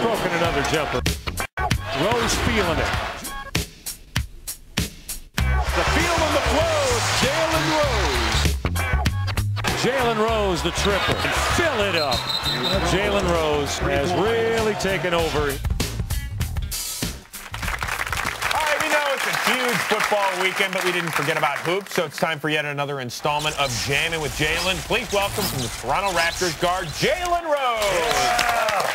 stroking another jumper. Rose feeling it. The feel on the flow. Jalen Rose. Jalen Rose, the triple. And fill it up. Jalen Rose has really taken over. Huge football weekend, but we didn't forget about hoops, so it's time for yet another installment of Jammin With Jalen. Please welcome from the Toronto Raptors guard, Jalen Rose. Yeah.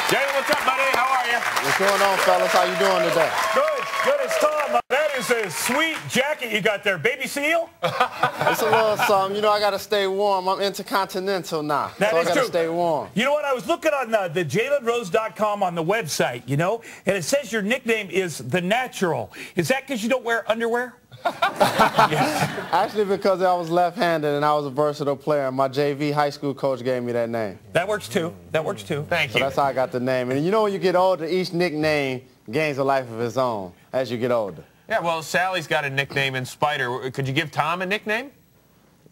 Jalen, what's up, buddy? How are you? What's going on, fellas? How you doing today? Good. Good as Tom. That is a sweet jacket you got there. Baby seal? It's a little something. You know, I got to stay warm. I'm intercontinental now, so I got to stay warm. You know what? I was looking on the JalenRose.com on the website, you know, and it says your nickname is The Natural. Is that because you don't wear underwear? Actually, because I was left-handed and I was a versatile player. My JV high school coach gave me that name. That works, too. That works, too. Thank you. So that's how I got the name. And you know, when you get older, each nickname gains a life of its own as you get older. Yeah, well, Sally's got a nickname in Spider. Could you give Tom a nickname?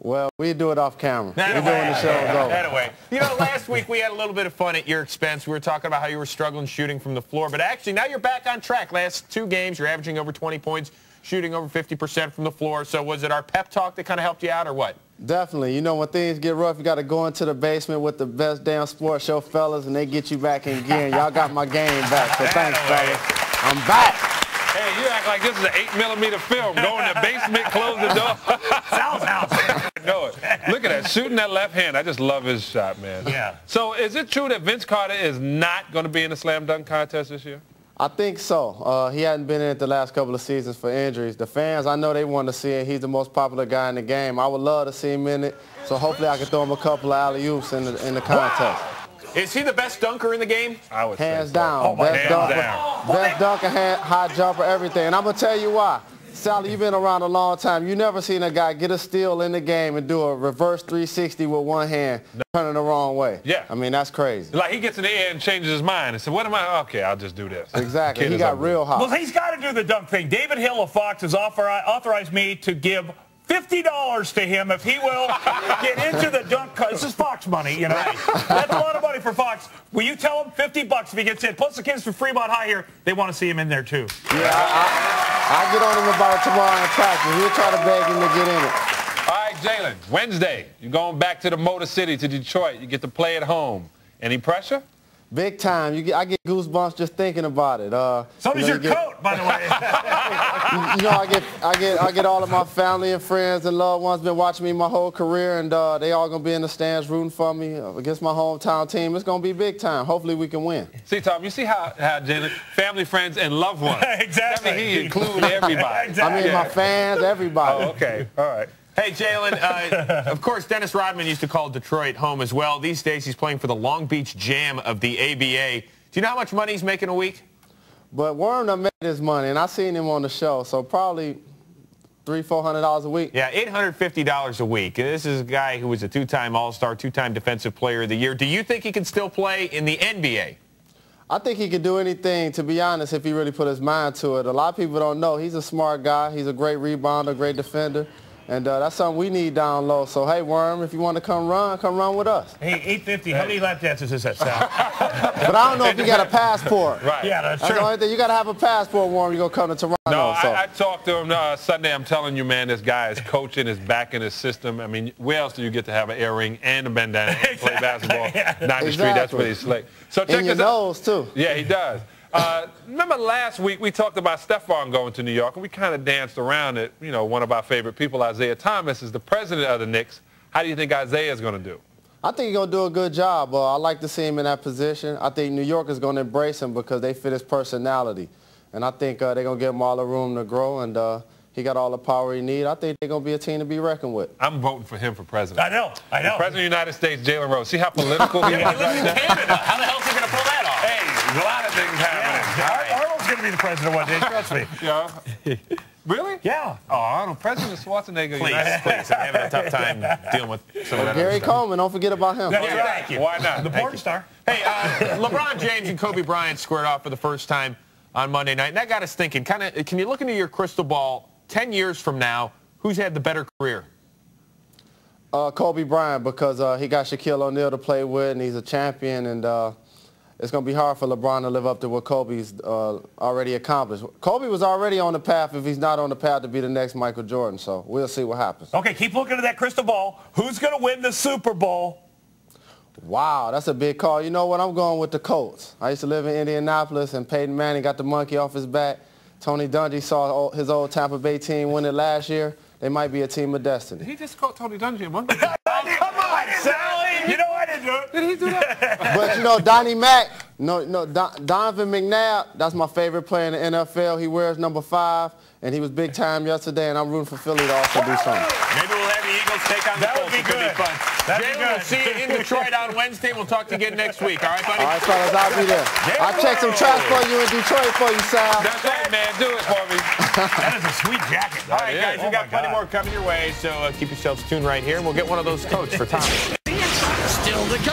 Well, we do it off camera. We're doing the show over. Anyway, you know, last week we had a little bit of fun at your expense. We were talking about how you were struggling shooting from the floor, but actually now you're back on track. Last 2 games, you're averaging over 20 points, shooting over 50% from the floor. So was it our pep talk that kind of helped you out or what? Definitely. You know, when things get rough, you got to go into the basement with the best damn sports show fellas, and they get you back in gear. Y'all got my game back, so thanks, fellas. I'm back. Hey, you act like this is an 8mm film. Go in the basement, close the door. Sal's house. No, look at that, shooting that left hand. I just love his shot, man. Yeah. So is it true that Vince Carter is not going to be in the slam dunk contest this year? I think so. He hadn't been in it the last couple of seasons for injuries. The fans, I know they want to see it. He's the most popular guy in the game. I would love to see him in it, so hopefully I can throw him a couple of alley-oops in the contest. Is he the best dunker in the game? I would Hands say so. down. Oh, Best dunker, down. best dunker, high jumper, everything. And I'm going to tell you why. Sally, you've been around a long time. You never seen a guy get a steal in the game and do a reverse 360 with one hand, turning the wrong way. Yeah. I mean, that's crazy. Like he gets in the air and changes his mind and says, what am I? Okay, I'll just do this. Exactly. He got real hot. Well, he's got to do the dunk thing. David Hill of Fox has authorized me to give $50 to him if he will get into the dunk. This is Fox money, you know. That's a lot of money for Fox. Will you tell him $50 if he gets in? Plus the kids from Fremont High here, they want to see him in there too. Yeah, I'll get on him about it tomorrow in practice. We'll try to beg him to get in it. All right, Jalen, Wednesday, you're going back to the Motor City, to Detroit. You get to play at home. Any pressure? Big time. I get goosebumps just thinking about it. So does your coat, by the way. You know, I get all of my family and friends and loved ones been watching me my whole career, and they all gonna be in the stands rooting for me against my hometown team. It's gonna be big time. Hopefully we can win. See, Tom, you see how Jalen, family, friends, and loved ones. Exactly. I mean, he includes everybody. Exactly. I mean, my fans, everybody. Oh, okay. All right. Hey, Jalen, of course, Dennis Rodman used to call Detroit home as well. These days, he's playing for the Long Beach Jam of the ABA. Do you know how much money he's making a week? But Worm done made his money, and I seen him on the show, so probably $300–400 a week. Yeah, $850 a week. This is a guy who was a 2-time All-Star, 2-time Defensive Player of the Year. Do you think he can still play in the NBA? I think he can do anything, to be honest, if he really put his mind to it. A lot of people don't know. He's a smart guy. He's a great rebounder, great defender. And that's something we need down low. So, hey, Worm, if you want to come run with us. Hey, $850. How many lap dances is that, Sal? But I don't know if you got a passport. Right. Yeah, that's That's true. the only thing. You got to have a passport, Worm. You're going to come to Toronto. No, so. I talked to him Sunday. I'm telling you, man, this guy is coaching, is back in his system. I mean, where else do you get to have an earring and a bandana and play basketball down the street? That's pretty slick. So check in your this out. nose, too. Yeah, he does. Remember last week we talked about Stephon going to New York, and we kind of danced around it. You know, one of our favorite people, Isaiah Thomas, is the president of the Knicks. How do you think Isaiah is going to do? I think he's going to do a good job. I like to see him in that position. I think New York is going to embrace him because they fit his personality. And I think they're going to give him all the room to grow, and he got all the power he needs. I think they're going to be a team to be reckoned with. I'm voting for him for president. I know. The president of the United States, Jalen Rose. See how political he is right now? Canada. How the hell is he going to pull that off? Hey, there's a lot of things happening. Arnold's going to be the president one day, trust me. Yeah. Really? Yeah. Oh, Arnold, President Schwarzenegger. Please. I'm having a tough time dealing with some of that. Gary Coleman, don't forget about him. That's right. Thank you. Why not? The porn star. Hey, LeBron James and Kobe Bryant squared off for the first time on Monday night. And that got us thinking, can you look into your crystal ball 10 years from now, who's had the better career? Kobe Bryant, because he got Shaquille O'Neal to play with, and he's a champion. And it's going to be hard for LeBron to live up to what Kobe's already accomplished. Kobe was already on the path if he's not on the path to be the next Michael Jordan, so we'll see what happens. Okay, keep looking at that crystal ball. Who's going to win the Super Bowl? Wow, that's a big call. You know what? I'm going with the Colts. I used to live in Indianapolis, and Peyton Manning got the monkey off his back. Tony Dungy saw his old Tampa Bay team win it last year. They might be a team of destiny. He just called Tony Dungy a monkey. Come on, Sally. You know I didn't do it. Did he do that? But, you know, Donnie Mack, Donovan McNabb, that's my favorite player in the NFL. He wears number 5, and he was big time yesterday, and I'm rooting for Philly to also do something. Maybe we'll have the Eagles take on the Colts. That would be good. Fun. That'd be Jalen, good. we'll see you in Detroit on Wednesday. We'll talk to you again next week. All right, buddy? All right, fellas, I'll be there. I'll check some trash for you in Detroit for you, Sal. That's right, man. Do it for me. That is a sweet jacket. All right, guys, we've got plenty more coming your way, so keep yourselves tuned right here, and we'll get one of those coats for Thomas. Still to come.